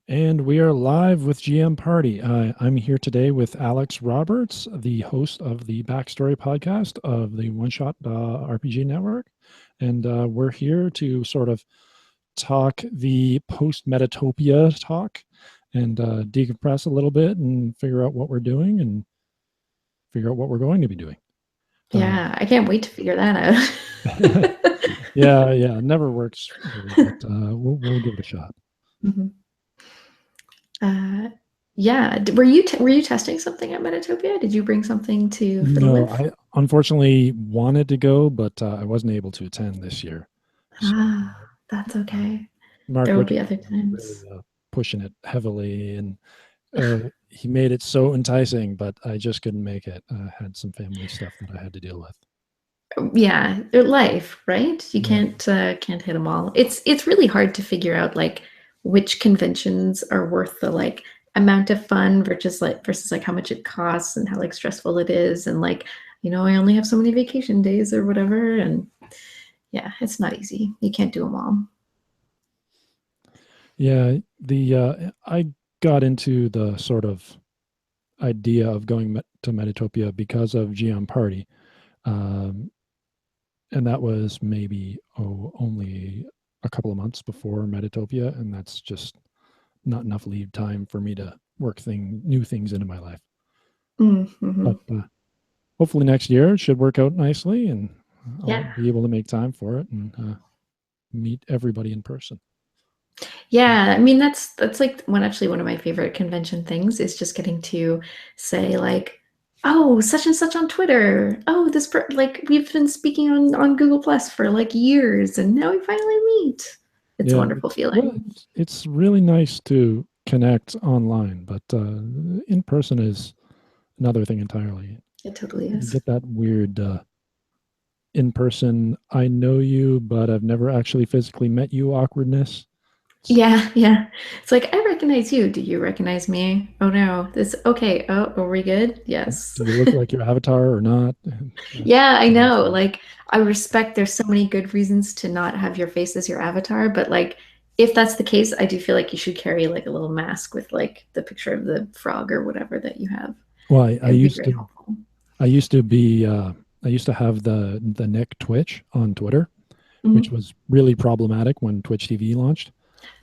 And we are live with GM Party. I'm here today with Alex Roberts, the host of the Backstory podcast of the One Shot RPG Network. And we're here to sort of talk the post Metatopia talk and decompress a little bit and figure out what we're doing and figure out what we're going to be doing. Yeah, I can't wait to figure that out. yeah, never works really, but we'll give it a shot. Mm-hmm. Yeah, were you testing something at Metatopia? Did you bring something to fiddle No, with? I unfortunately wanted to go, but I wasn't able to attend this year. So, That's okay. Mark There will be Richardson other was really times. pushing it heavily, and he made it so enticing, but I just couldn't make it. I had some family stuff that I had to deal with. Yeah, life, right? You Yeah. can't hit them all. It's really hard to figure out like which conventions are worth the like amount of fun versus like how much it costs and how like stressful it is and like I only have so many vacation days or whatever and yeah, it's not easy. You can't do them all. Yeah, the I got into the sort of idea of going to Metatopia because of GMParty, um, and that was maybe only a couple of months before Metatopia, and that's just not enough leave time for me to work new things into my life. Mm-hmm. But hopefully next year it should work out nicely, and I'll Yeah. be able to make time for it and meet everybody in person. Yeah, I mean that's like one of my favorite convention things is just getting to say like, oh, such and such on Twitter. Oh, like we've been speaking on Google Plus for like years and now we finally meet. It's a Yeah, wonderful well, feeling. it's really nice to connect online, but in person is another thing entirely. It totally You is. get that weird in person, I know you, but I've never actually physically met you awkwardness. Yeah, yeah. It's like I recognize you. Do you recognize me? Oh no. This okay. Oh, are we good? Yes. Do you look like your avatar or not? Yeah, I know. Like, I respect there's so many good reasons to not have your face as your avatar, but like, if that's the case, I do feel like you should carry like a little mask with like the picture of the frog or whatever that you have. Well, It would be very helpful. I used to be I used to have the Nick Twitch on Twitter, which Mhm. was really problematic when Twitch TV launched.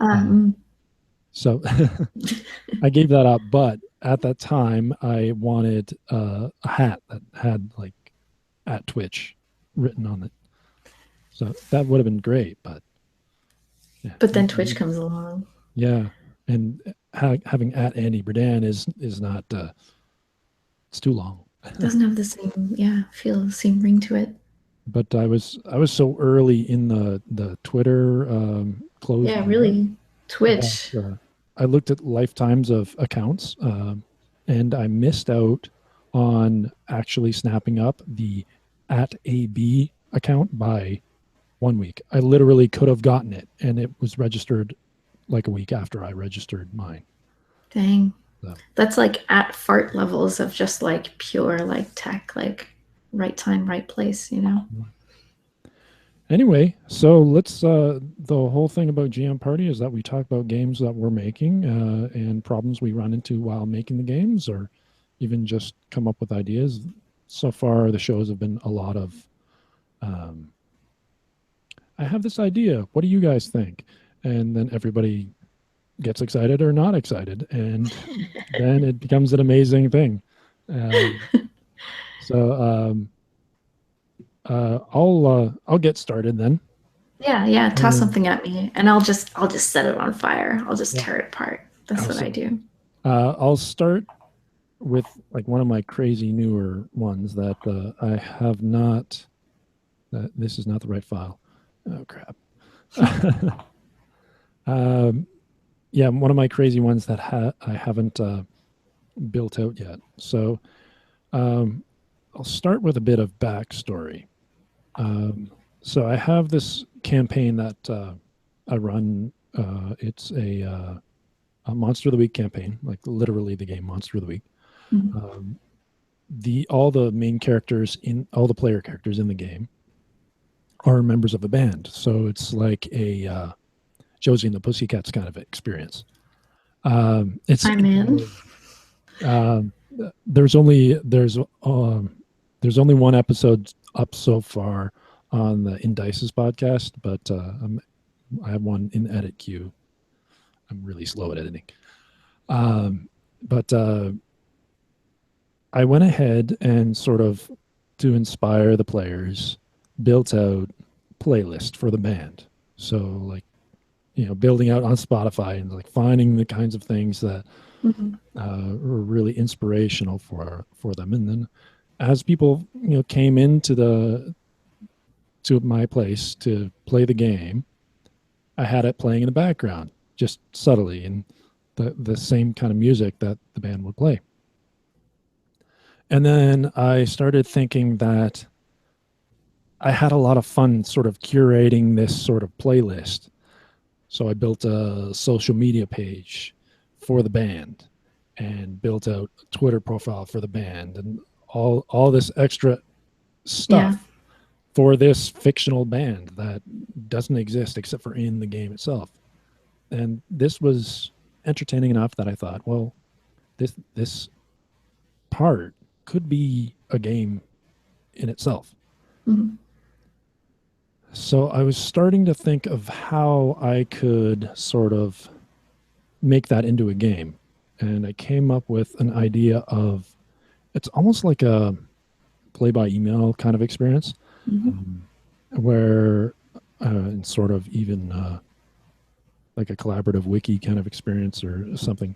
Um, So I gave that up, but at that time I wanted a hat that had like at Twitch written on it. So that would have been great, but yeah, but then Twitch comes along. yeah, and having at Andy Berdan is not it's too long. Doesn't have the same, yeah, feel the same ring to it. But I was so early in the Twitter closed Yeah, era really. that Twitch. I looked at lifetimes of accounts, and I missed out on actually snapping up the at AB account by 1 week. I literally could have gotten it, and it was registered like a week after I registered mine. Dang. So, That's like at fart levels of just like pure like tech, like right time, right place. anyway, so let's. The whole thing about GM Party is that we talk about games that we're making and problems we run into while making the games, or even just come up with ideas. So far, the shows have been a lot of. Um, I have this idea. What do you guys think? And then everybody gets excited or not excited, and then it becomes an amazing thing. Um, so I'll get started then. Yeah, yeah. Toss Um, something at me, and I'll just set it on fire. I'll just yeah. tear it apart. That's what I So do. I'll start with like one of my crazy newer ones that I have not. This is not the right file. Oh crap. um, yeah, one of my crazy ones that I haven't built out yet. So um, I'll start with a bit of backstory. Um, so I have this campaign that I run. It's a Monster of the Week campaign, like literally the game Monster of the Week. Mhm. Um, the all the main characters in all the player characters in the game are members of a band. So it's like a Josie and the Pussycats kind of experience. It's I'm in. really, um, there's only there's only one episode up so far on the Indices podcast, but I have one in edit queue. I'm really slow at editing. But I went ahead and sort of to inspire the players, built out playlist for the band. So like, building out on Spotify and like finding the kinds of things that Mhm. were really inspirational for them. And then as people came into the to my place to play the game, I had it playing in the background just subtly, and the same kind of music that the band would play. And then I started thinking that I had a lot of fun sort of curating this sort of playlist. So I built a social media page for the band and built out a Twitter profile for the band and all this extra Yeah. stuff for this fictional band that doesn't exist except for in the game itself. And this was entertaining enough that I thought, well, this part could be a game in itself. Mhm. So I was starting to think of how I could sort of make that into a game. And I came up with an idea of it's almost like a play by email kind of experience, Mhm. um, where and sort of even like a collaborative wiki kind of experience or something,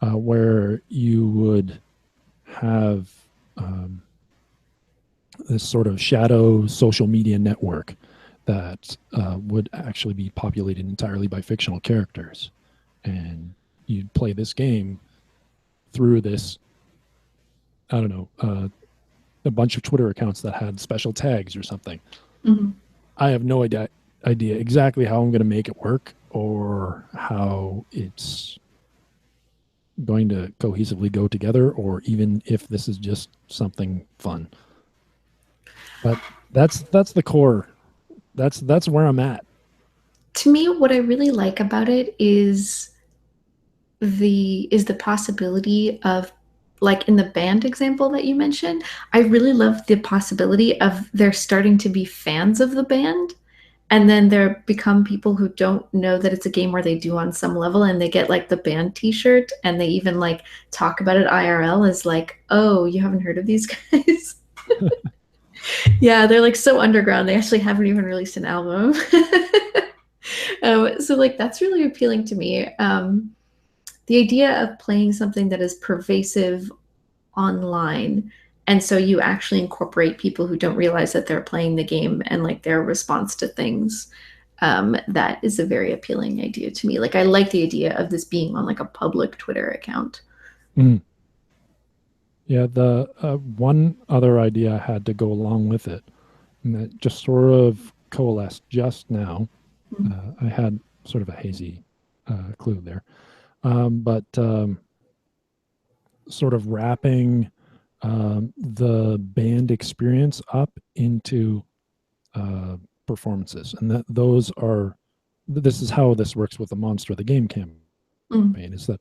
where you would have um, this sort of shadow social media network that would actually be populated entirely by fictional characters. And you'd play this game through this, I don't know, a bunch of Twitter accounts that had special tags or something. Mhm. I have no idea exactly how I'm going to make it work or how it's going to cohesively go together, or even if this is just something fun. But that's the core. That's where I'm at. To me, what I really like about it is the possibility of, like in the band example that you mentioned, I really love the possibility of there starting to be fans of the band, and then there become people who don't know that it's a game where they do on some level, and they get like the band t-shirt and they even like talk about it IRL as like, oh, you haven't heard of these guys. Yeah, they're like so underground they actually haven't even released an album. So like that's really appealing to me. The idea of playing something that is pervasive online, and so you actually incorporate people who don't realize that they're playing the game and like their response to things. That is a very appealing idea to me. Like I like the idea of this being on like a public Twitter account. Mm. Yeah, the one other idea I had to go along with it, and that just sort of coalesced just now. Mm. I had sort of a hazy clue there, but sort of wrapping the band experience up into uh, performances, and that those are this is how this works with the Monster of the Game campaign. Mm. Is that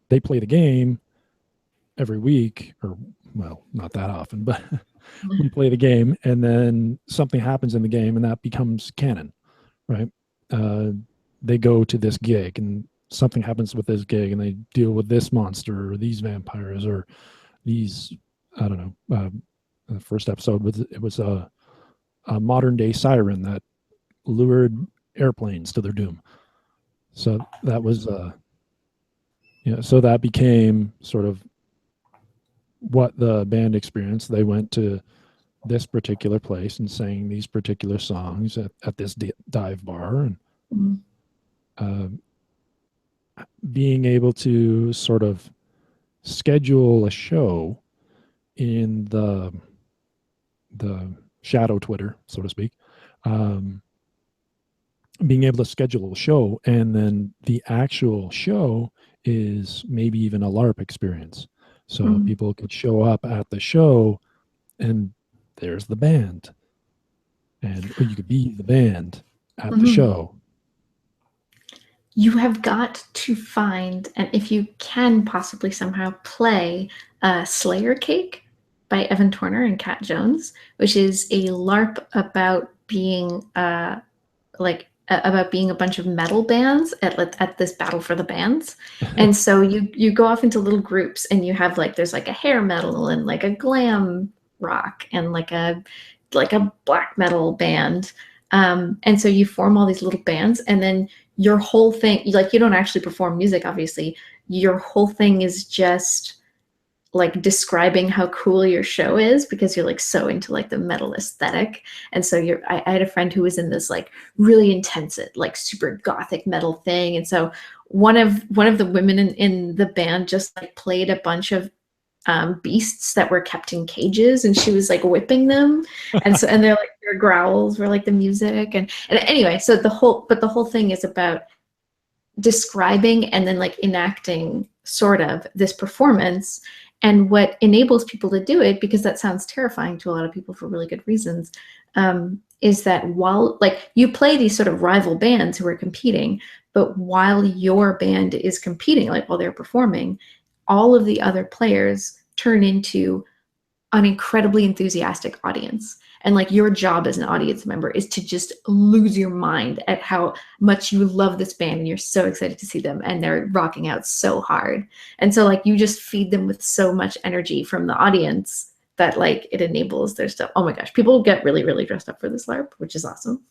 they play the game every week, or well, not that often, but we play the game, and then something happens in the game, and that becomes canon, right? Uh, they go to this gig, and something happens with this gig, and they deal with this monster, or these vampires, or these, I don't know. The first episode was it was a modern day siren that lured airplanes to their doom. So that was so that became sort of what the band experienced. They went to this particular place and sang these particular songs at this dive bar, and Mm. uh, being able to sort of schedule a show in the shadow Twitter, so to speak. Um, Being able to schedule a show, and then the actual show is maybe even a LARP experience. So Mm. people could show up at the show, and there's the band, and or you could be the band at the Mhm. show. you have got to find, and if you can possibly somehow play Slayer Cake by Evan Torner and Kat Jones, which is a LARP about being about being a bunch of metal bands at this battle for the bands. And so you go off into little groups and you have like there's like a hair metal and like a glam rock and like a black metal band. And so you form all these little bands and then your whole thing like you don't actually perform music obviously. Your whole thing is just like describing how cool your show is because you're like so into like the metal aesthetic. And so I had a friend who was in this like really intense like super gothic metal thing. And so one of the women in the band just like played a bunch of beasts that were kept in cages and she was like whipping them. And they're like their growls were like the music. And anyway, so the whole thing is about describing and then like enacting sort of this performance. And what enables people to do it, because that sounds terrifying to a lot of people for really good reasons, is that while like you play these sort of rival bands who are competing, but while your band is competing, like while they're performing, all of the other players turn into an incredibly enthusiastic audience. And like your job as an audience member is to just lose your mind at how much you love this band and you're so excited to see them and they're rocking out so hard. And so like you just feed them with so much energy from the audience that like it enables their stuff. Oh my gosh, people get really, really dressed up for this LARP, which is awesome.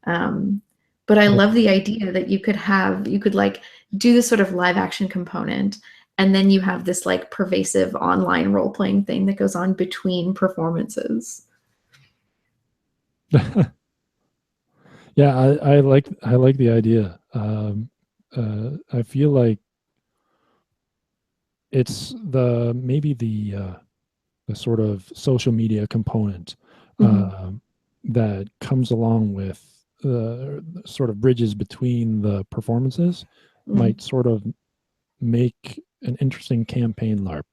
Um, but I love the idea that you could like do this sort of live action component and then you have this like pervasive online role playing thing that goes on between performances. Yeah, I like the idea. I feel like it's maybe the sort of social media component Mm-hmm. uh, that comes along with the sort of bridges between the performances Mm-hmm. might sort of make an interesting campaign LARP.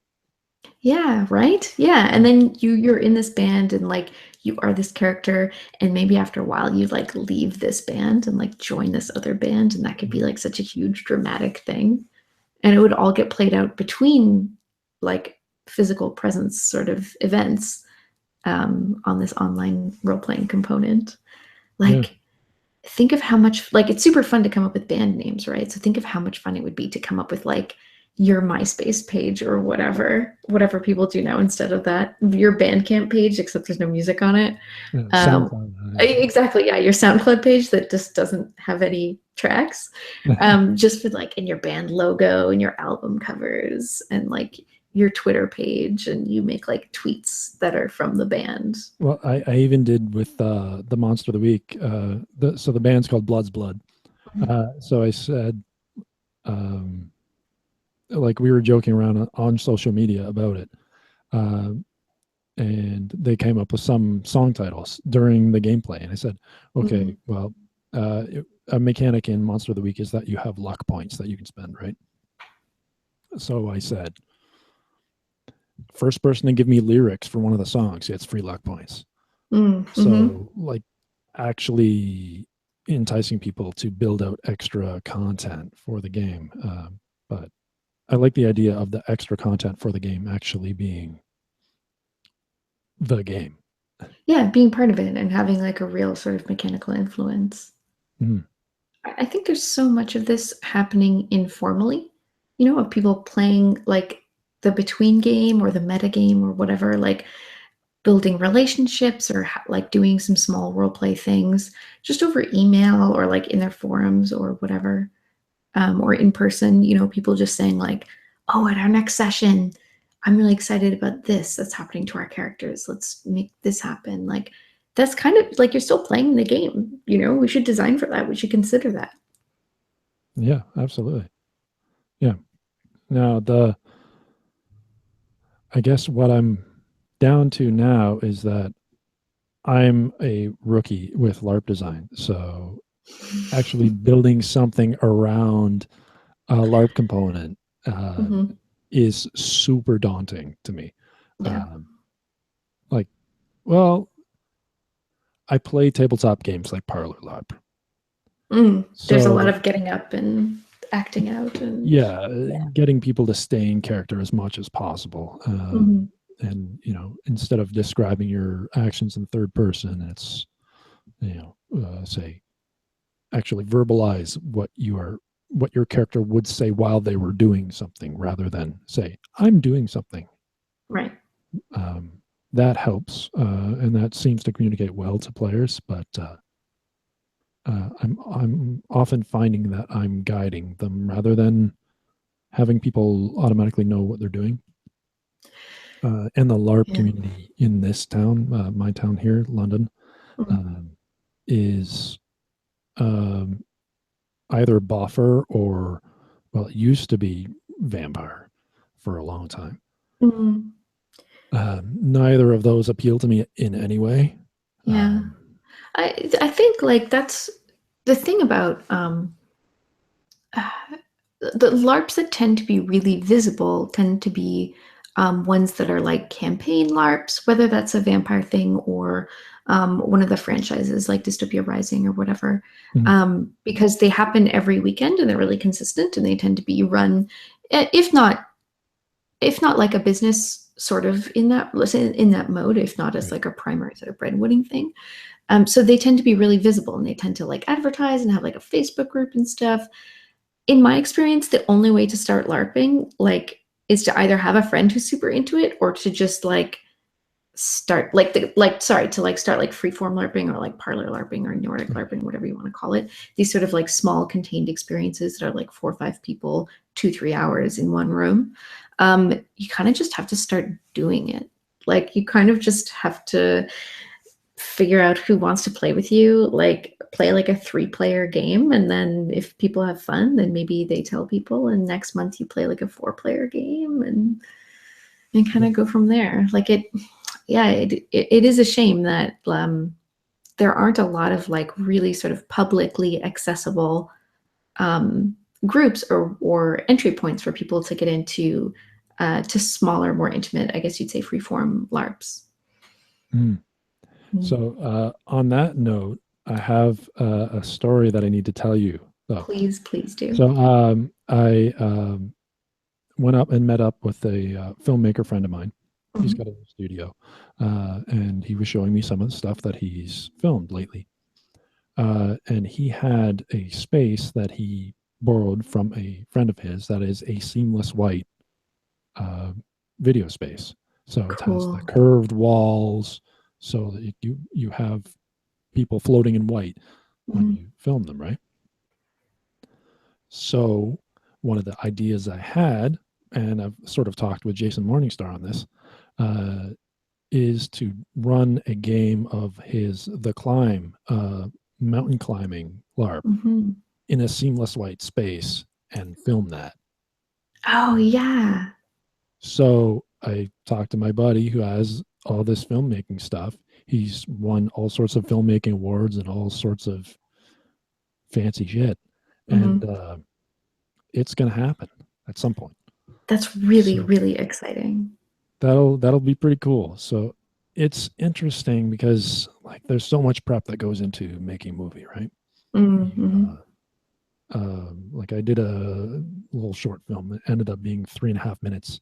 Yeah, right? Yeah. And then you're in this band and like you are this character and maybe after a while you like leave this band and like join this other band and that could be like such a huge dramatic thing. And it would all get played out between like physical presence sort of events on this online role-playing component. Yeah, Like think of how much like it's super fun to come up with band names, right? So think of how much fun it would be to come up with like your MySpace page or whatever people do now instead of that, your Bandcamp page, except there's no music on it. yeah. Um, SoundCloud. exactly, yeah, your SoundCloud page that just doesn't have any tracks. Just for like in your band logo and your album covers and like your Twitter page, and you make like tweets that are from the band. Well, I even did with the Monster of the Week. So the band's called Blood's Blood. So I said, um, like we were joking around on social media about it, uh, and they came up with some song titles during the gameplay. And I said, Mm-hmm. okay, well, a mechanic in Monster of the Week is that you have luck points that you can spend, right? So I said, first person to give me lyrics for one of the songs gets free luck points. Mm-hmm. So like actually enticing people to build out extra content for the game. But I like the idea of the extra content for the game actually being the game. Yeah, being part of it and having like a real sort of mechanical influence. Mm, I think there's so much of this happening informally, of people playing like the between game or the meta game or whatever, like building relationships or like doing some small role play things just over email or like in their forums or whatever, or in person, people just saying like, oh, at our next session, I'm really excited about this that's happening to our characters. Let's make this happen. Like that's kind of like you're still playing the game, we should design for that. We should consider that. yeah, absolutely. Yeah. Now I guess what I'm down to now is that I'm a rookie with LARP design. So actually building something around a LARP component Mhm. is super daunting to me. Yeah. Um, like, well, I play tabletop games like Parlor LARP. There's a lot So of getting up and acting out and yeah, getting people to stay in character as much as possible. mhm. And instead of describing your actions in third person, it's say actually verbalize what your character would say while they were doing something, rather than say I'm doing something. Right. um, that helps, and that seems to communicate well to players. But I'm often finding that I'm guiding them rather than having people automatically know what they're doing. And the LARP Yeah. community in this town, my town here, London, Mhm. um, is um, either buffer or, well, it used to be vampire for a long time. Mhm. Neither of those appeal to me in any way. Yeah. I think like that's the thing about uh, the LARPs that tend to be really visible tend to be ones that are like campaign LARPs, whether that's a vampire thing or one of the franchises like Dystopia Rising or whatever, Mhm. because they happen every weekend and they're really consistent and they tend to be run, if not like a business sort of in that, let's say in that mode, if not as Right. like a primary sort of breadwinning thing. So they tend to be really visible and they tend to like advertise and have like a Facebook group and stuff. In my experience, the only way to start LARPing, like, is to either have a friend who's super into it or to just like start like to like start like freeform LARPing or like parlor LARPing or Nordic Right. LARPing, whatever you want to call it. These sort of like small contained experiences that are like 4 or 5 people, 2 3 hours in one room. You kind of just have to start doing it. Like you kind of just have to figure out who wants to play with you, like play like a 3 player game, and then if people have fun then maybe they tell people, and next month you play like a 4 player game, and kind Yeah. of go from there. Like yeah, it is a shame that there aren't a lot of like really sort of publicly accessible um, groups or entry points for people to get into to smaller, more intimate, I guess you'd say, freeform LARPs. Mm. Mm. So, on that note, I have a story that I need to tell you, though. Please, please do. So, I went up and met up with a filmmaker friend of mine. He's Mhm. got a new studio, and he was showing me some of the stuff that he's filmed lately. And he had a space that he borrowed from a friend of his that is a seamless white uh, video space. So it has the Cool. curved walls, so that you have people floating in white when Mhm. you film them, right? So one of the ideas I had, and I've sort of talked with Jason Morningstar on this, uh, is to run a game of his The Climb mountain climbing LARP Mhm. in a seamless white space and film that. Oh, yeah. So I talked to my buddy who has all this filmmaking stuff. He's won all sorts of filmmaking awards and all sorts of fancy shit. And Mhm. it's going to happen at some point. That's really, So really exciting. that'll be pretty cool. So it's interesting because like there's so much prep that goes into making a movie, right? You, Mhm. like I did a little short film that ended up being 3.5 minutes,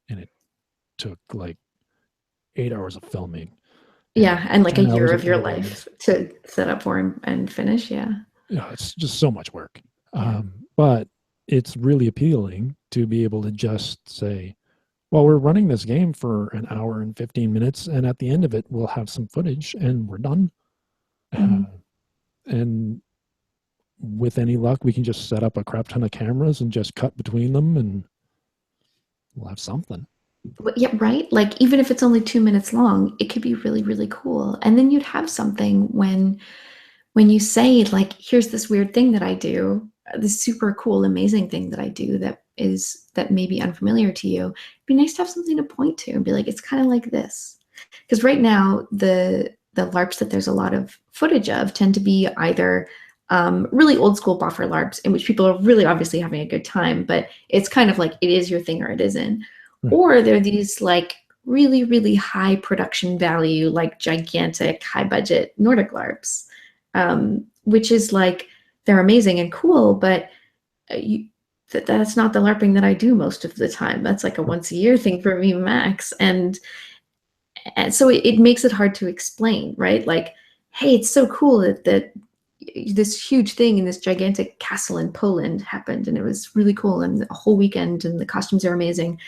and it took like 8 hours of filming and Yeah, and like a 10 year hours of of your editing. life to set up for and finish, yeah. It's just so much work. Yeah. But it's really appealing to be able to just say, well, we're running this game for an hour and 15 minutes, and at the end of it, we'll have some footage and we're done. Uh, Mhm. and with any luck, we can just set up a crap ton of cameras and just cut between them, and we'll have something. Yeah, right? Like even if it's only 2 minutes long, it could be really, really cool. And then you'd have something when you say like, here's this weird thing that I do, this super cool, amazing thing that I do that may be unfamiliar to you. It'd be nice to have something to point to and be like, it's kind of like this. Because right now, the LARPs that there's a lot of footage of tend to be either really old school buffer LARPs in which people are really obviously having a good time, but it's kind of like it is your thing or it isn't. Right. Or there are these like really, really high production value, like gigantic, high budget Nordic LARPs, which is like they're amazing and cool, but that's not the LARPing that I do most of the time. That's like a once a year thing for me max. And so it makes it hard to explain, right? Like, hey, it's so cool that this huge thing in this gigantic castle in Poland happened, and it was really cool, and a whole weekend, and the costumes are amazing.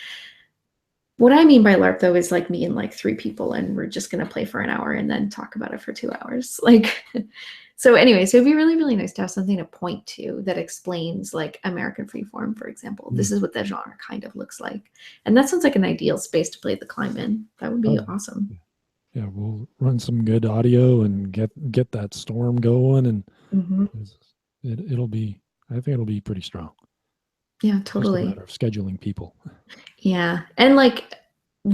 What I mean by LARP though is like me and like three people, and we're just gonna play for an hour and then talk about it for 2 hours. Like, so anyway, so it'd be really, really nice to have something to point to that explains like American Freeform, for example. This is what that genre kind of looks like. And that sounds like an ideal space to play the climb in. That would be Oh, awesome. yeah, we'll run some good audio and get that storm going, and Hmm. it'll be. I think it'll be pretty strong. Yeah, It's just a totally. matter of scheduling people. Yeah. And like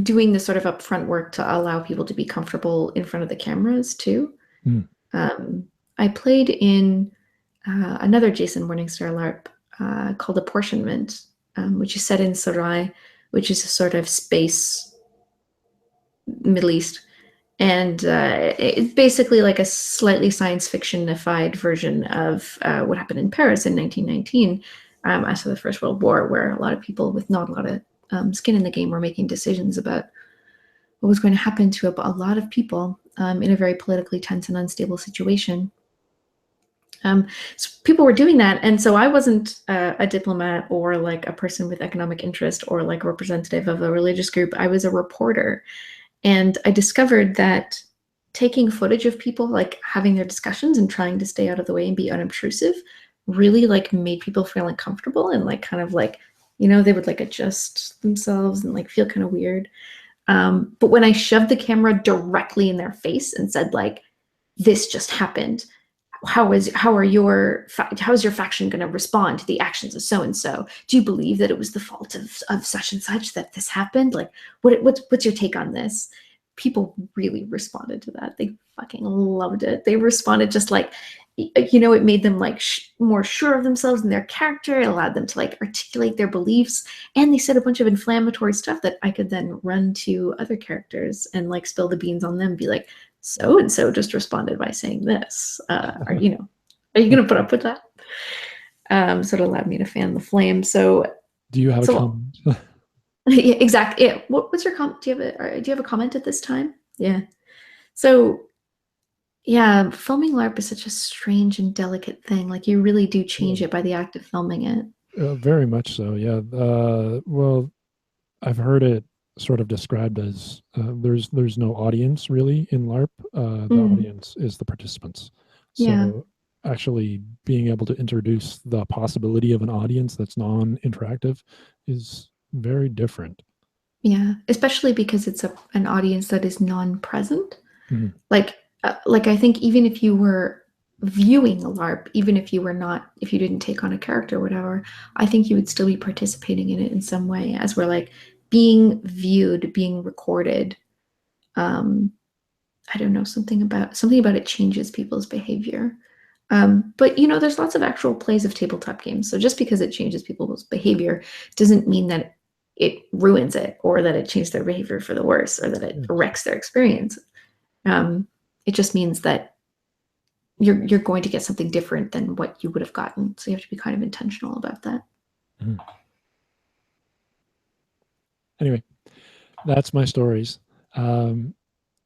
doing the sort of upfront work to allow people to be comfortable in front of the cameras too. Mm. Um, I played in another Jason Morningstar LARP called Apportionment, which is set in Sarai, which is a sort of space Middle East. And it's basically like a slightly science fictionified version of what happened in Paris in 1919 after the First World War, where a lot of people with not a lot of skin in the game were making decisions about what was going to happen to a lot of people in a very politically tense and unstable situation. So people were doing that, and so I wasn't a diplomat or like a person with economic interest or like a representative of a religious group. I was a reporter, and I discovered that taking footage of people like having their discussions and trying to stay out of the way and be unobtrusive really like made people feel uncomfortable and like kind of like they would like adjust themselves and like feel kind of weird. But when I shoved the camera directly in their face and said like, this just happened, how's your faction going to respond to the actions of so and so? Do you believe that it was the fault of such and such that this happened? Like, what's your take on this? People really responded to that. They fucking loved it. They responded just like, it made them like more sure of themselves and their character. It allowed them to like articulate their beliefs, and they said a bunch of inflammatory stuff that I could then run to other characters and like spill the beans on them. Be like, so and so just responded by saying this. Are you going to put up with that? So it allowed me to fan the flame. So, Do you have a so comment? yeah, exactly. Yeah. What's your comment? Do you have a comment at this time? Yeah. So yeah, filming LARP is such a strange and delicate thing. Like you really do change Yeah. it by the act of filming it. Very much so. Yeah. Well, I've heard it sort of described as there's no audience really in LARP. The Mm, audience is the participants. yeah. So actually being able to introduce the possibility of an audience that's non-interactive is very different. Yeah. Especially because it's an audience that is non-present. Mhm. Like I think even if you were viewing a LARP, even if if you didn't take on a character or whatever, I think you would still be participating in it in some way, as we're like being viewed, being recorded. Um, I don't know, something about it changes people's behavior. But there's lots of actual plays of tabletop games. So just because it changes people's behavior doesn't mean that it ruins it or that it changed their behavior for the worse or that it Yeah. wrecks their experience. Um, it just means that you're going to get something different than what you would have gotten. So you have to be kind of intentional about that. Mhm. Anyway, that's my stories. Um,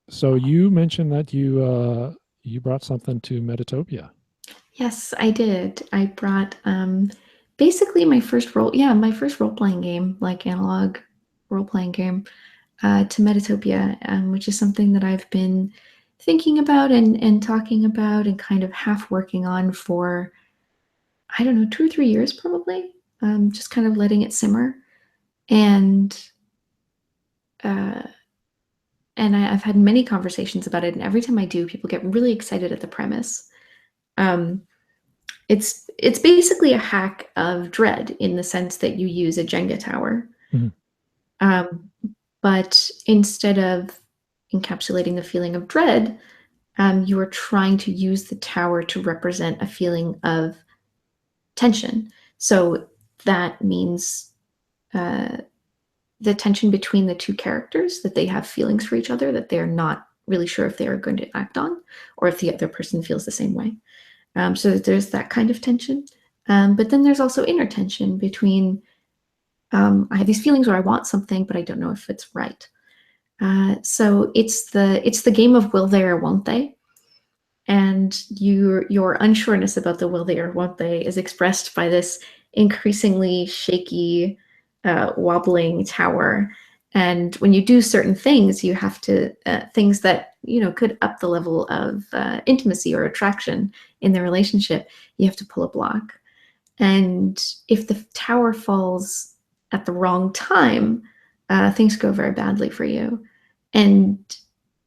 so you mentioned that you brought something to Metatopia. Yes, I did. I brought basically my first role playing game, like analog role playing game, to Metatopia, which is something that I've been thinking about and talking about and kind of half working on for, I don't know, 2 or 3 years probably. Just kind of letting it simmer. And uh, I've had many conversations about it, and every time I do, people get really excited at the premise. Um, it's basically a hack of Dread in the sense that you use a Jenga tower, Mhm. um, but instead of encapsulating the feeling of dread, you are trying to use the tower to represent a feeling of tension. So that means uh, the tension between the two characters, that they have feelings for each other that they're not really sure if they are going to act on, or if the other person feels the same way. So there's that kind of tension. But then there's also inner tension between I have these feelings where I want something, but I don't know if it's right. So it's the game of will they or won't they, and your unsureness about the will they or won't they is expressed by this increasingly shaky, wobbling tower. And when you do certain things, you have to things that could up the level of intimacy or attraction in the relationship. You have to pull a block, and if the tower falls at the wrong time, things go very badly for you. And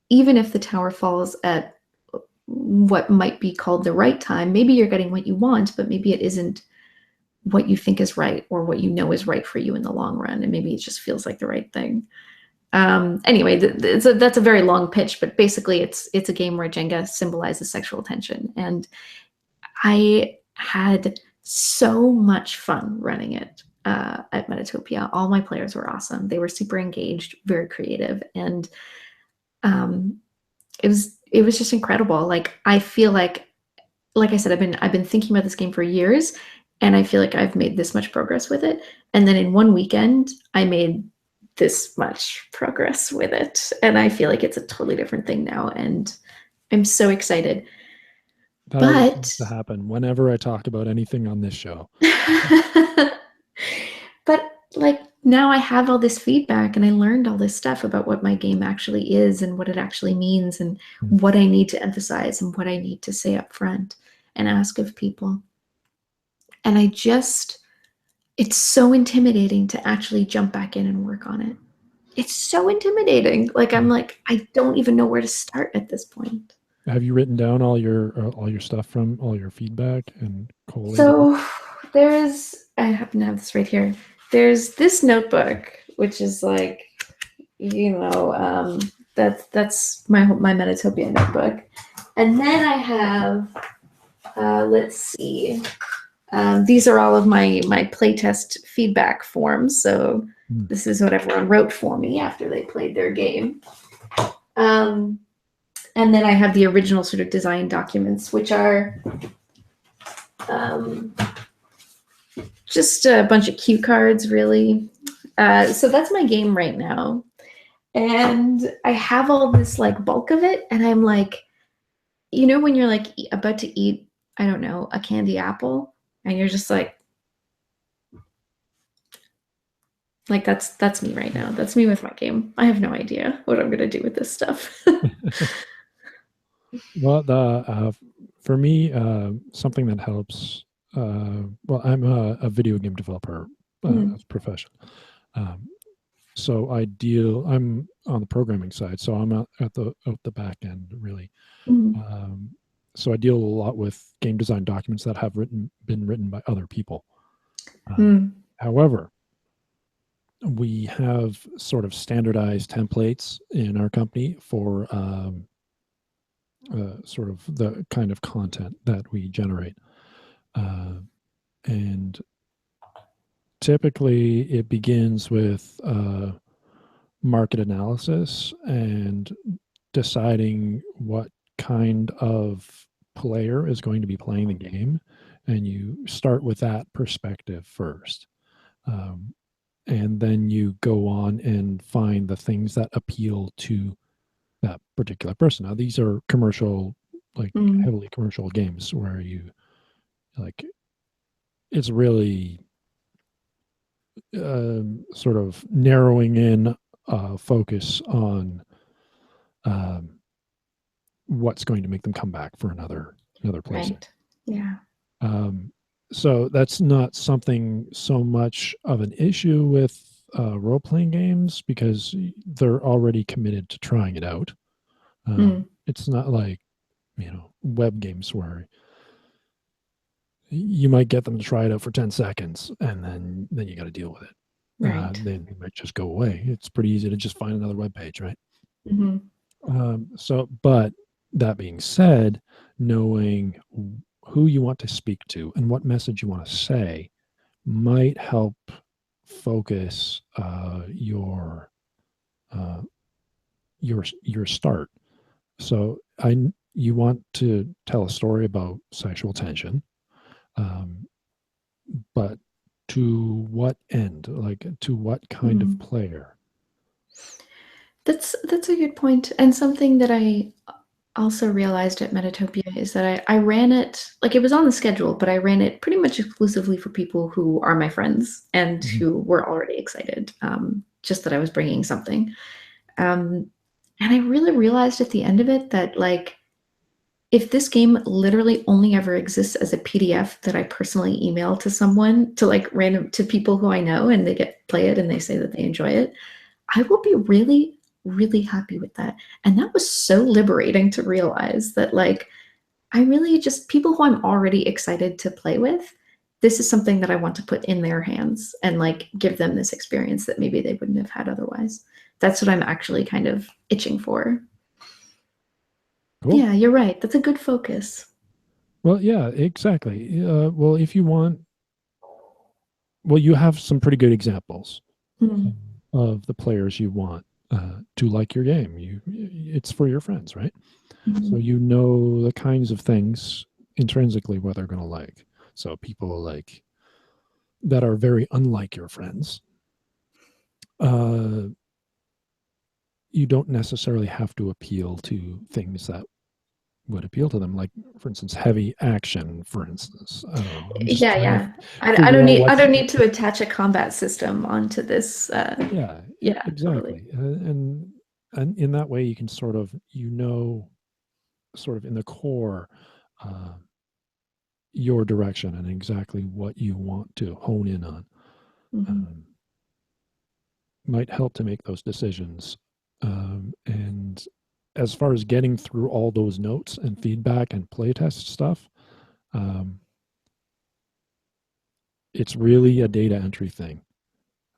even if the tower falls at what might be called the right time, maybe you're getting what you want, but maybe it isn't what you think is right or what you know is right for you in the long run. And maybe it just feels like the right thing. Anyway, that's a very long pitch, but basically it's a game where Jenga symbolizes sexual tension. And I had so much fun running it at Metatopia. All my players were awesome. They were super engaged, very creative, and um, it was just incredible. Like I feel like I said, I've been thinking about this game for years, and I feel like I've made this much progress with it. And then in one weekend, I made this much progress with it, and I feel like it's a totally different thing now, and I'm so excited. That always seems But to happen whenever I talk about anything on this show. but like now I have all this feedback and I learned all this stuff about what my game actually is and what it actually means and Mm. what I need to emphasize and what I need to say up front and ask of people. And it's so intimidating to actually jump back in and work on it. It's so intimidating. Like I'm Mm. like, I don't even know where to start at this point. Have you written down all your stuff from all your feedback and collated it? So I happen to have this right here. There's this notebook, which is like, that's my Metatopia notebook. And then I have, let's see, these are all of my playtest feedback forms. So Mm. this is what everyone wrote for me after they played their game. Um, and then I have the original sort of design documents, which are um, just a bunch of cue cards, really. So that's my game right now. And I have all this like bulk of it, and I'm like, when you're like about to eat, I don't know, a candy apple, and you're just like that's me right now. That's me with my game. I have no idea what I'm gonna do with this stuff. Well, for me, something that helps. Well, I'm a video game developer Mm, as a profession. Um, so I'm on the programming side, so I'm at the back end really. mm, Um, so I deal a lot with game design documents that have been written by other people. Um, mm, However, we have sort of standardized templates in our company for sort of the kind of content that we generate. Uh, and typically it begins with market analysis and deciding what kind of player is going to be playing the game. And you start with that perspective first. Um, and then you go on and find the things that appeal to that particular person. Now, these are commercial, like mm. heavily commercial games where you like it's really sort of narrowing in focus on um, what's going to make them come back for another playthrough. Right. Yeah. Um, so that's not something so much of an issue with role playing games because they're already committed to trying it out. Mm, It's not like web games where you might get them to try it out for 10 seconds and then you got to deal with it. right. Then it might just go away. It's pretty easy to just find another web page, right? Hmm. But that being said, knowing who you want to speak to and what message you want to say might help focus uh, your start. So you want to tell a story about sexual tension, um, but to what end? Like, to what kind of Mhm. player? That's a good point. And something that I also realized at Metatopia is that I ran it like it was on the schedule, but I ran it pretty much exclusively for people who are my friends and Mhm. who were already excited. Just that I was bringing something. Um, and I really realized at the end of it that like if this game literally only ever exists as a PDF that I personally email to someone to like random to people who I know and they get play it and they say that they enjoy it, I will be really, really happy with that. And that was so liberating to realize that like I really just people who I'm already excited to play with, this is something that I want to put in their hands and like give them this experience that maybe they wouldn't have had otherwise. That's what I'm actually kind of itching for. Cool. Yeah, you're right. That's a good focus. Well, yeah, exactly. Well, if you want, well, you have some pretty good examples Mm, of the players you want to like your game. It's for your friends, right? So mhm. you know the kinds of things intrinsically what they're going to like. So people like that are very unlike your friends. Uh, you don't necessarily have to appeal to things that would appeal to them, like for instance, heavy action. For instance, I don't know. I'm just Yeah, trying to yeah. figure out I what. don't need to attach a combat system onto this. Yeah, Yeah, totally. exactly. And in that way, you can sort of sort of in the core, uh, your direction and exactly what you want to hone in on. Hmm. Um, might help to make those decisions. And as far as getting through all those notes and feedback and playtest stuff, um, it's really a data entry thing.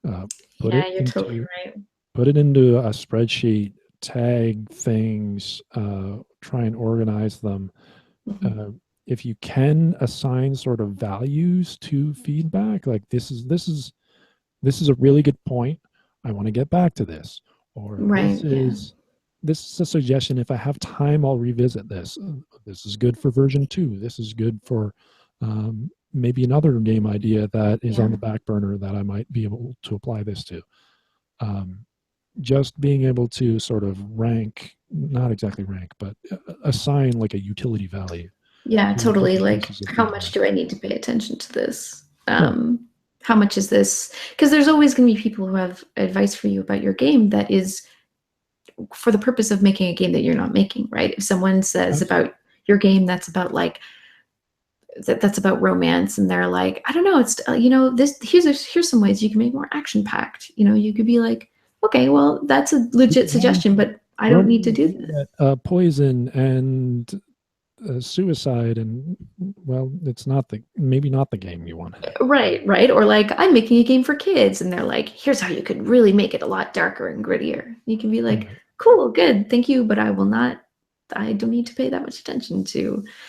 Uh, put Yeah, it you're totally into right. put it into a spreadsheet, tag things, try and organize them. Hmm. Uh, if you can assign sort of values to feedback, like this is a really good point. I want to get back to this. Or Right, yeah. this is a suggestion. If I have time, I'll revisit this. This is good for version 2. This is good for maybe another game idea that is on Yeah. the back burner that I might be able to apply this to. Um, just being able to sort of rank, not exactly rank, but assign like a utility value Yeah, to totally. different Like, pieces of how much feedback. do I need to pay attention to this? Yeah. How much is this? Because there's always going to be people who have advice for you about your game that is for the purpose of making a game that you're not making, right? If someone says Absolutely. about your game that's about like that's about romance and they're like, I don't know, it's this here's some ways you can make more action packed. You could be like, okay, well, that's a legit suggestion, but I don't need to Romance do you this. get poison and suicide, and well, it's not the maybe not the game you want. Right, right. Or like, I'm making a game for kids, and they're like, here's how you could really make it a lot darker and grittier. You can be like, Right. cool, good, thank you, but I don't need to pay that much attention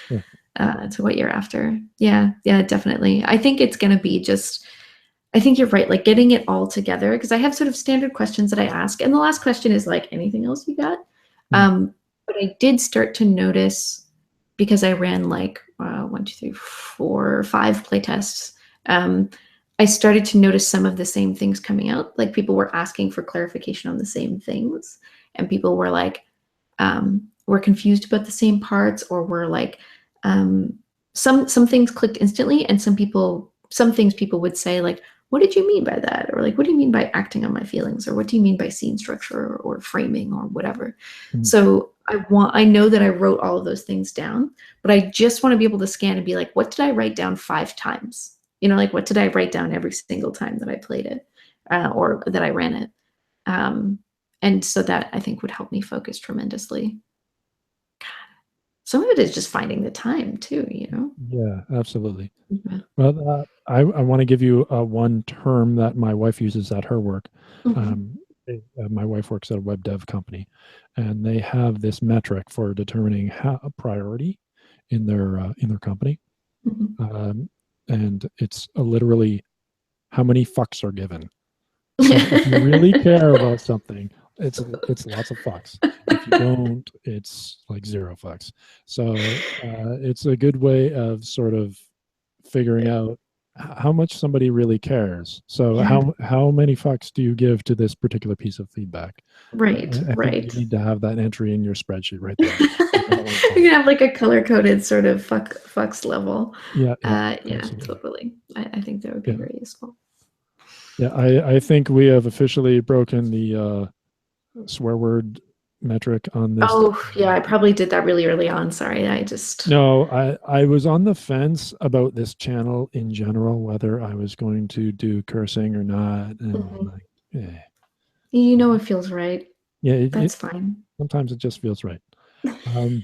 Yeah. to what you're after. Yeah, yeah, definitely. I think it's gonna be just I think you're right, like getting it all together, because I have sort of standard questions that I ask. And the last question is like, anything else you got? Mm. But I did start to notice because I ran like one, two, three, four, five playtests. Um, I started to notice some of the same things coming out. Like people were asking for clarification on the same things, and people were like, were confused about the same parts, or were like, um, some things clicked instantly, and some things people would say like, what did you mean by that? Or like, what do you mean by acting on my feelings? Or what do you mean by scene structure or framing or whatever? Mm. So I know that I wrote all of those things down, but I just want to be able to scan and be like, what did I write down 5 times? Like what did I write down every single time that I played it, or that I ran it? Um, and so that I think would help me focus tremendously. Some of it is just finding the time too. Yeah, absolutely. Yeah. Well, I want to give you one term that my wife uses at her work. Mhm. Um, my wife works at a web dev company, and they have this metric for determining a priority in their company, Mhm. um, and it's literally how many fucks are given. So if you really care about something, it's lots of fucks. If you don't, it's like zero fucks. So it's a good way of sort of figuring out how much somebody really cares. So Yeah. how many fucks do you give to this particular piece of feedback? Right, I think you right. need to have that entry in your spreadsheet right there. You know what I'm You saying? can have like a color coded sort of fucks level. Yeah, yeah, Yeah, absolutely. totally. I think that would be Yeah, very useful. yeah. I think we have officially broken the swear word metric on this. Oh, yeah, I probably did that really early on. Sorry, I just. No, I was on the fence about this channel in general, whether I was going to do cursing or not, and Mhm. like, eh. You know it feels right. Yeah, That's fine. sometimes it just feels right. Um,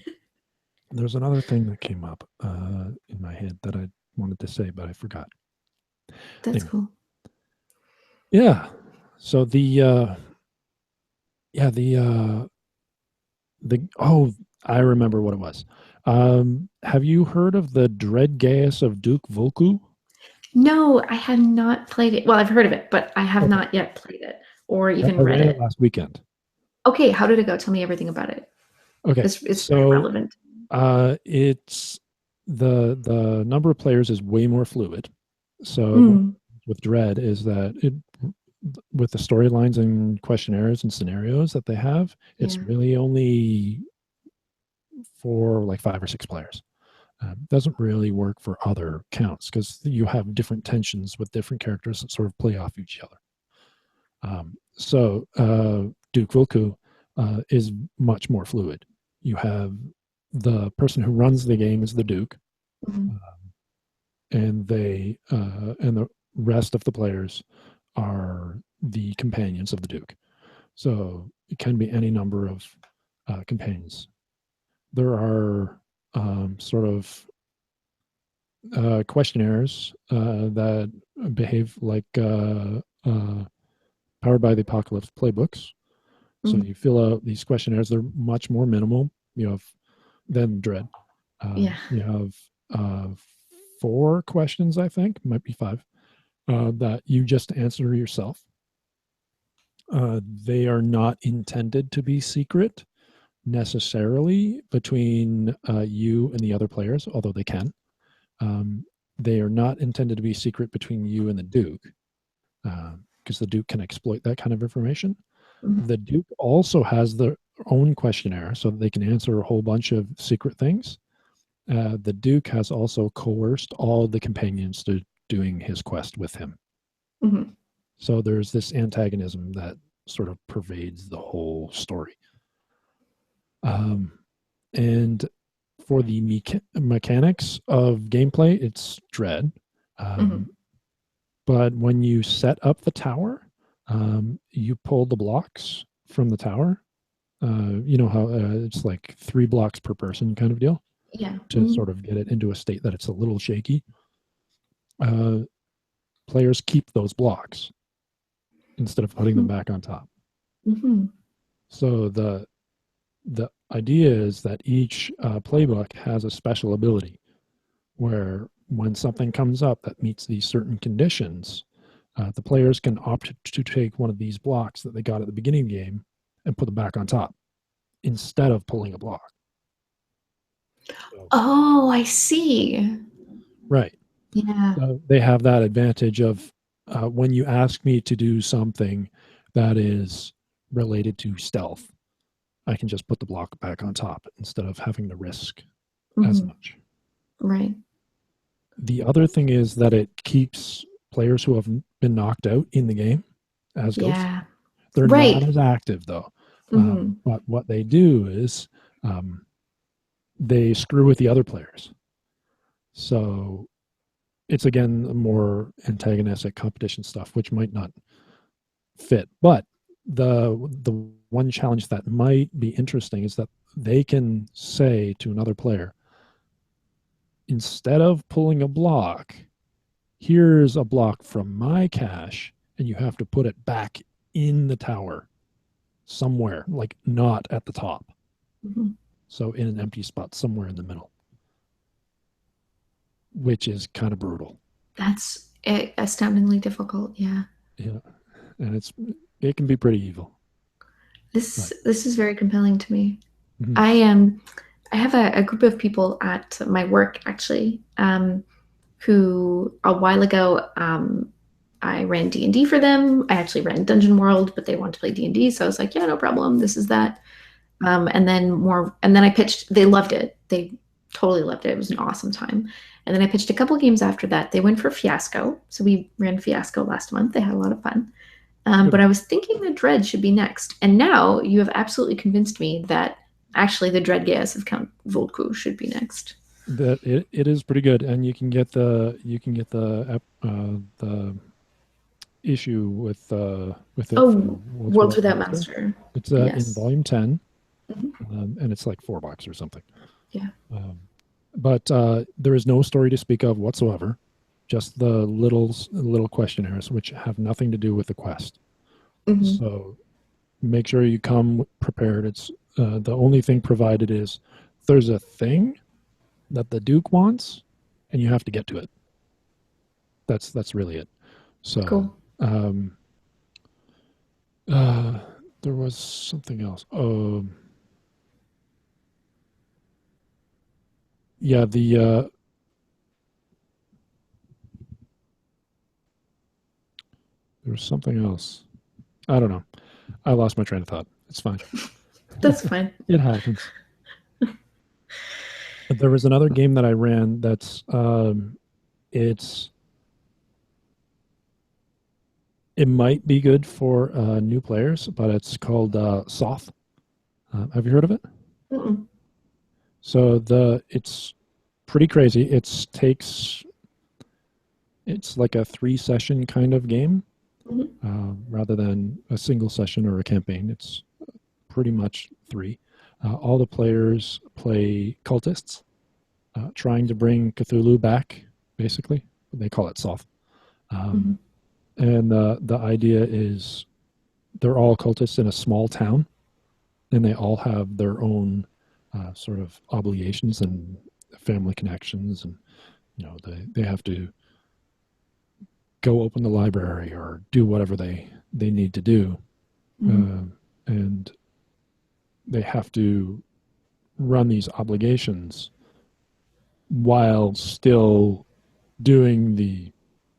there's another thing that came up in my head that I wanted to say, but I forgot. That's Anyway, cool. yeah. So yeah the oh, I remember what it was. Have you heard of the Dread Gaius of Duke Volku? No, I have not played it. Well, I've heard of it, but I have Okay, not yet played it or I even read ran it it. last weekend. Okay, how did it go? Tell me everything about it. Okay, It's very so relevant. it's the number of players is way more fluid. So Mm, with Dread is that it with the storylines and questionnaires and scenarios that they have, it's yeah. really only for like 5 or 6 players. Doesn't really work for other counts because you have different tensions with different characters that sort of play off each other. Duke Vilku is much more fluid. You have the person who runs the game is the Duke, Mhm, and the rest of the players are the companions of the Duke. So it can be any number of companions. There are sort of questionnaires that behave like Powered by the Apocalypse playbooks. So mhm. you fill out these questionnaires. They're much more minimal. You have than Dread. Yeah. You have 4 questions, I think, might be 5, that you just answer yourself. They are not intended to be secret necessarily between you and the other players, although they can. Um, they are not intended to be secret between you and the Duke, because the Duke can exploit that kind of information. Mhm, The Duke also has their own questionnaire so that they can answer a whole bunch of secret things. The Duke has also coerced all the companions to doing his quest with him. mhm, So there's this antagonism that sort of pervades the whole story. Um, and for the mechanics of gameplay, it's Dread. Um, mhm. but when you set up the tower, you pull the blocks from the tower. You know how it's like 3 blocks per person kind of deal Yeah. to Mhm, sort of get it into a state that it's a little shaky. Uh, Players keep those blocks instead of putting them mhm, back on top. mhm, So the idea is that each playbook has a special ability where when something comes up that meets these certain conditions, the players can opt to take one of these blocks that they got at the beginning of the game and put them back on top instead of pulling a block. So, Oh, I see. right. Yeah. So they have that advantage of when you ask me to do something that is related to stealth, I can just put the block back on top instead of having to risk as Mhm, much. right. The other thing is that it keeps players who have been knocked out in the game as ghosts. Yeah. They're not Right. as active though. Mhm, But what they do is um, they screw with the other players. So it's again more antagonistic competition stuff, which might not fit. But the one challenge that might be interesting is that they can say to another player, instead of pulling a block, here's a block from my cache, and you have to put it back in the tower somewhere, like not at the top. mhm. So in an empty spot somewhere in the middle, which is kind of brutal. That's astoundingly difficult. Yeah. Yeah. and it can be pretty evil. But This is very compelling to me. mhm, I have a group of people at my work actually, who a while ago I ran D&D for them. I actually ran Dungeon World, but they wanted to play D&D, so I was like, yeah, no problem. This is that. And then I pitched. They loved it. They totally loved it. It was an awesome time. And then I pitched a couple games after that. They went for Fiasco, so we ran Fiasco last month. They had a lot of fun. good But I one. was thinking the Dread should be next. And now you have absolutely convinced me that actually the Dread Gas of Count Volku should be next. That it is pretty good, and the issue with it for Oh, Worlds Worlds Without Without Master. Master. It's in Yes. volume 10, Mhm. and it's like $4 or something. Yeah. Um, but there is no story to speak of whatsoever, just the little questionnaires which have nothing to do with the quest. Hmm. So make sure you come prepared. It's the only thing provided is there's a thing that the Duke wants, and you have to get to it. That's really it. So Cool. um, uh, there was something else. Yeah, there was something else. I don't know. I lost my train of thought. It's fine. That's fine. It happens. But there was another game that I ran that's it's it might be good for new players, but it's called Soth. Have you heard of it? Mm-mm. So the it's pretty crazy. It's like a 3 session kind of game Mhm. rather than a single session or a campaign. It's pretty much three. All the players play cultists, trying to bring Cthulhu back. Basically, they call it Soth. Um, Mhm. and the idea is they're all cultists in a small town, and they all have their own sort of obligations and family connections, and they have to go open the library or do whatever they need to do, Mhm. uh, and they have to run these obligations while still doing the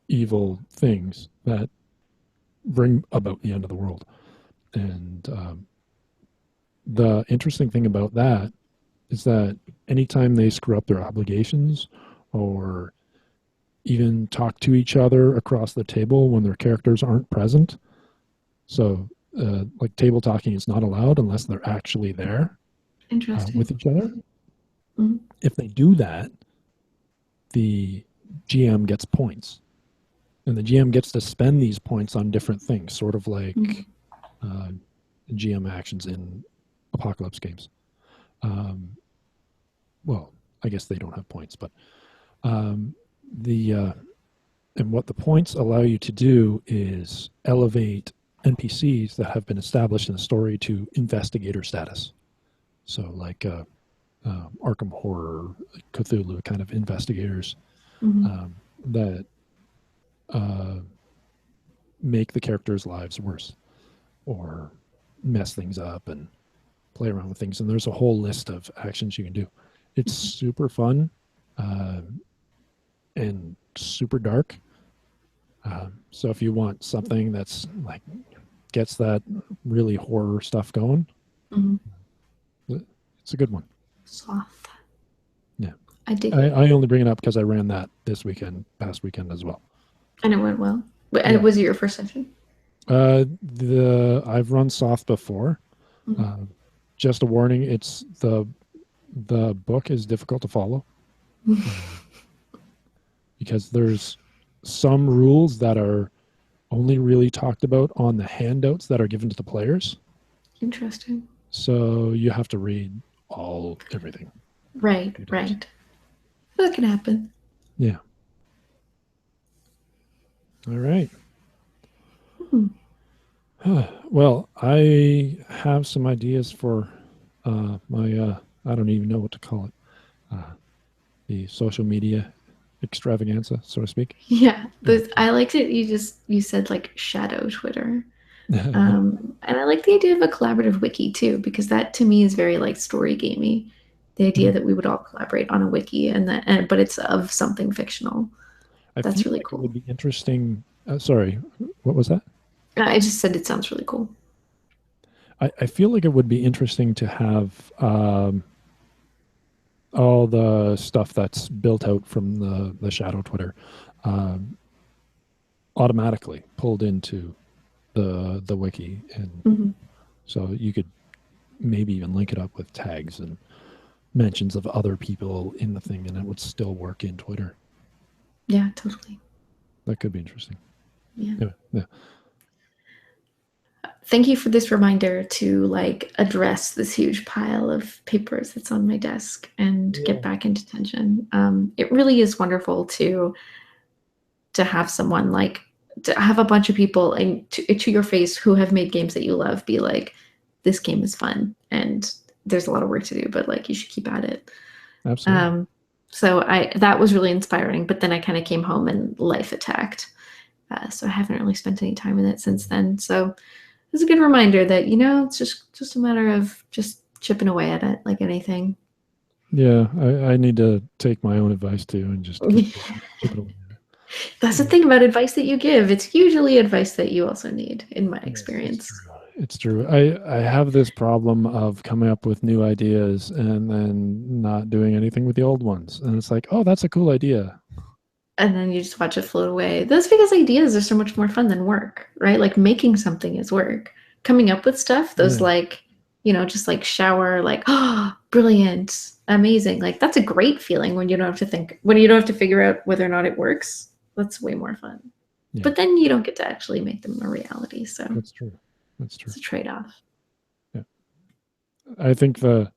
evil things that bring about the end of the world. And the interesting thing about that is that anytime they screw up their obligations or even talk to each other across the table when their characters aren't present, so like table talking is not allowed unless they're actually there with Interesting. each other. Mhm. If they do that, the GM gets points, and the GM gets to spend these points on different things, sort of Mhm. like uh, GM actions in apocalypse games. Um, well, I guess they don't have points, but um, the and what the points allow you to do is elevate NPCs that have been established in the story to investigator status. So, like Arkham Horror, Cthulhu kind of investigators Mhm. um, that uh, make the characters' lives worse or mess things up and play around with things. And there's a whole list of actions you can do. It's super fun uh, and super dark. So if you want something that's like gets that really horror stuff going, Mhm. it's a good one. Sloth. Yeah. I dig I, it. I only bring it up because I ran that this weekend, past weekend as well. And it went well. And Yeah. was it your first session? The I've run soft before. Mhm. Uh, just a warning, it's the book is difficult to follow because there's some rules that are only really talked about on the handouts that are given to the players. Interesting. So you have to read everything Right, a few times. right. That can happen. Yeah. All right. Hmm. Well, I have some ideas for my I don't even know what to call it. The social media. extravaganza, so to speak. Yeah, Yeah. I liked it. You said like shadow Twitter. Yeah. And I like the idea of a collaborative wiki too, because that to me is very like story gamey. The idea Mhm. that we would all collaborate on a wiki but it's of something fictional. I That's feel really like it cool. would be interesting. Sorry, what was that? I just said it sounds really cool. I feel like it would be interesting to have all the stuff that's built out from the shadow Twitter um, automatically pulled into the wiki, and Hmm. so you could maybe even link it up with tags and mentions of other people in the thing, and it would still work in Twitter. Yeah, totally. That could be interesting. Yeah. Yeah, yeah, Thank you for this reminder to like address this huge pile of papers that's on my desk and get yeah. back into tension. It really is wonderful to have someone like to have a bunch of people and to your face who have made games that you love be like, this game is fun and there's a lot of work to do, but like you should keep at it. Absolutely. Um, so I that was really inspiring. But then I kind of came home and life attacked. So I haven't really spent any time with it since then. So it's a good reminder that it's just a matter of just chipping away at it like anything. Yeah, I need to take my own advice too and just keep chipping away at That's the it. thing about advice that you give. It's usually advice that you also need, in my It's true. experience. It's true. I have this problem of coming up with new ideas and then not doing anything with the old ones. And it's like, oh, that's a cool idea. And then you just watch it float away. That's because ideas are so much more fun than work, right? Like making something is work. Coming up with stuff, those Yeah. like, just like shower, like, oh, brilliant, amazing. Like that's a great feeling when you don't have to think, when you don't have to figure out whether or not it works. That's way more fun. Yeah. But then you don't get to actually make them a reality. So That's true. That's true. it's a trade-off. Yeah. I think the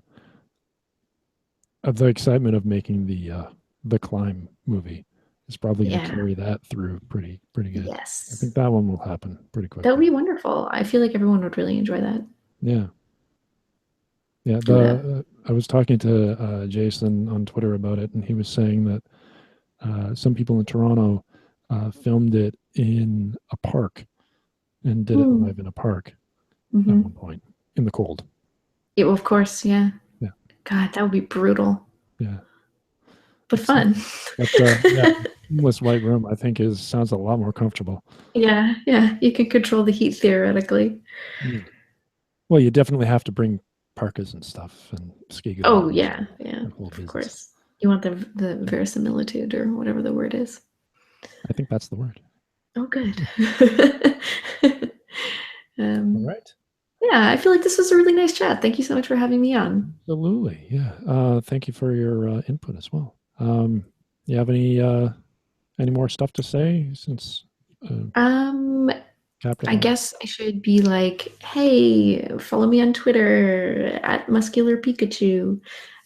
excitement of making the climb movie is probably going to Yeah. carry that through pretty good. I Yes. think that one will happen pretty That would quickly. be wonderful. I feel like everyone would really enjoy that. Yeah. Yeah, And the I was talking to Jason on Twitter about it, and he was saying that some people in Toronto filmed it in a park and did it live in a park at one mm-hmm. point in the cold. Yeah, well, of course, yeah. Yeah, God, that would be brutal, yeah. but It's fun. but yeah, seamless white room I think is sounds a lot more comfortable. Yeah, yeah. You can control the heat theoretically. Yeah. Well, you definitely have to bring parkas and stuff and ski Oh, goggles yeah, and yeah, that whole of business. course. You want the verisimilitude or whatever the word is. I think that's the word. Oh, good. All um, right. yeah, I feel like this was a really nice chat. Thank you so much for having me on. Absolutely. Yeah. Thank you for your input as well. You have any more stuff to say since Um, capped it I all? guess I should be like, hey, follow me on Twitter at Muscular Pikachu.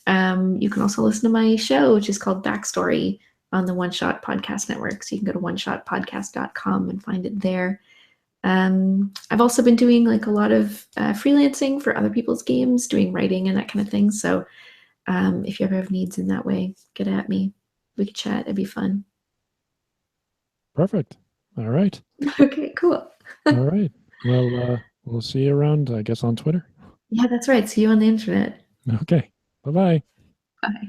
You can also listen to my show, which is called Backstory on the One Shot Podcast Network. So you can go to oneshotpodcast.com and find it there. I've also been doing like a lot of freelancing for other people's games, doing writing and that kind of thing. So if you ever have needs in that way, get at me. We could chat. It'd be fun. Perfect. All right. Okay, cool. All right. Well, we'll see you around, I guess, on Twitter. Yeah, that's right. See you on the internet. Okay. Bye bye. Bye.